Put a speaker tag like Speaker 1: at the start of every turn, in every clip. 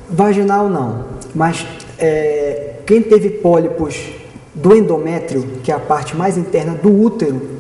Speaker 1: Vaginal não, mas quem teve pólipos do endométrio, que é a parte mais interna do útero,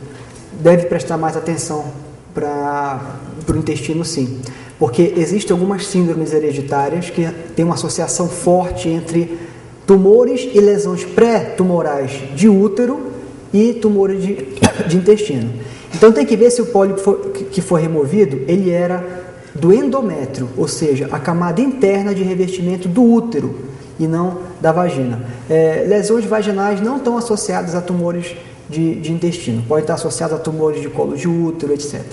Speaker 1: deve prestar mais atenção para o intestino, sim. Porque existem algumas síndromes hereditárias que têm uma associação forte entre tumores e lesões pré-tumorais de útero e tumores de intestino. Então tem que ver se o pólipo que foi removido, ele era do endométrio, ou seja, a camada interna de revestimento do útero e não da vagina. Lesões vaginais não estão associadas a tumores de intestino, pode estar associado a tumores de colo de útero, etc.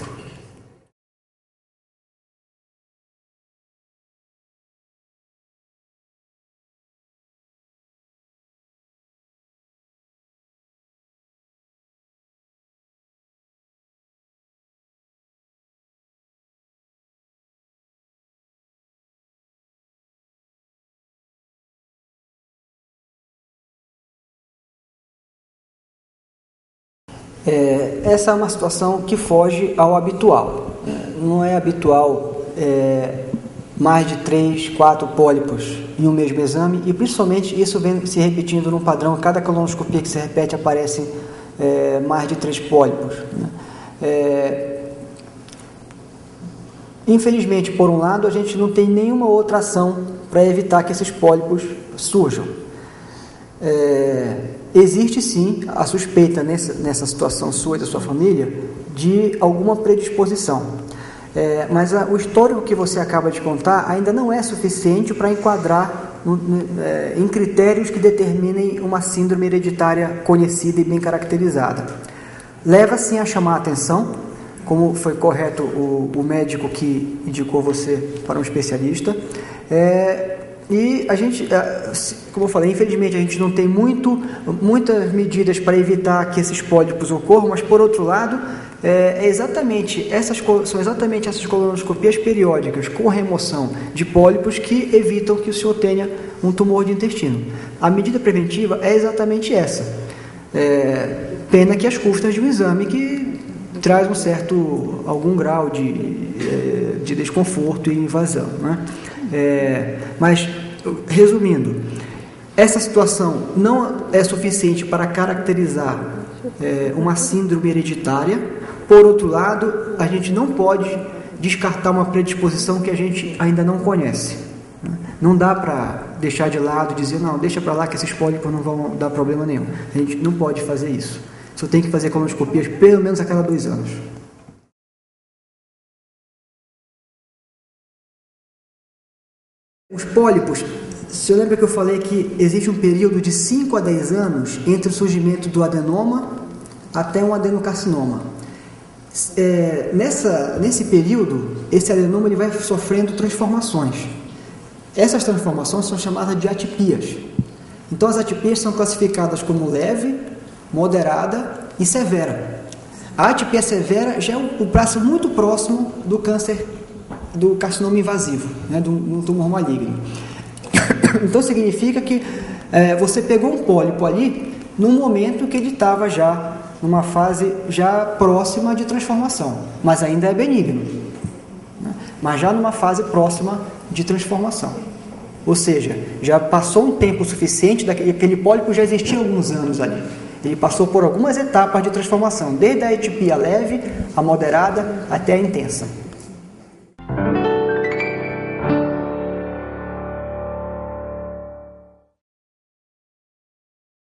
Speaker 1: Essa é uma situação que foge ao habitual. Não é habitual mais de 3, 4 pólipos em um mesmo exame, e principalmente isso vem se repetindo num padrão. Cada colonoscopia que se repete aparecem mais de 3 pólipos. Infelizmente, por um lado, a gente não tem nenhuma outra ação para evitar que esses pólipos surjam. Existe sim a suspeita nessa situação sua e da sua família de alguma predisposição, mas o histórico que você acaba de contar ainda não é suficiente para enquadrar em critérios que determinem uma síndrome hereditária conhecida e bem caracterizada. Leva sim a chamar a atenção, como foi correto o médico que indicou você para um especialista. E a gente, como eu falei, infelizmente a gente não tem muitas medidas para evitar que esses pólipos ocorram, mas por outro lado, são exatamente essas colonoscopias periódicas com remoção de pólipos que evitam que o senhor tenha um tumor de intestino. A medida preventiva é exatamente essa. Pena que às custas de um exame que traz algum grau de desconforto e invasão, né? Mas, resumindo, essa situação não é suficiente para caracterizar uma síndrome hereditária. Por outro lado, a gente não pode descartar uma predisposição que a gente ainda não conhece. Não dá para deixar de lado e dizer, não, deixa para lá que esses pólipos não vão dar problema nenhum. A gente não pode fazer isso. Só tem que fazer colonoscopias pelo menos a cada 2 anos. Os pólipos, você lembra que eu falei que existe um período de 5 a 10 anos entre o surgimento do adenoma até um adenocarcinoma. Nesse período, esse adenoma ele vai sofrendo transformações. Essas transformações são chamadas de atipias. Então, as atipias são classificadas como leve, moderada e severa. A atipia severa já é um traço muito próximo do câncer, do carcinoma invasivo, né, do tumor maligno. Então significa que você pegou um pólipo ali num momento que ele estava já numa fase já próxima de transformação, mas ainda é benigno, né, mas já numa fase próxima de transformação. Ou seja, já passou um tempo suficiente, aquele pólipo já existia há alguns anos ali. Ele passou por algumas etapas de transformação, desde a atipia leve, a moderada, até a intensa.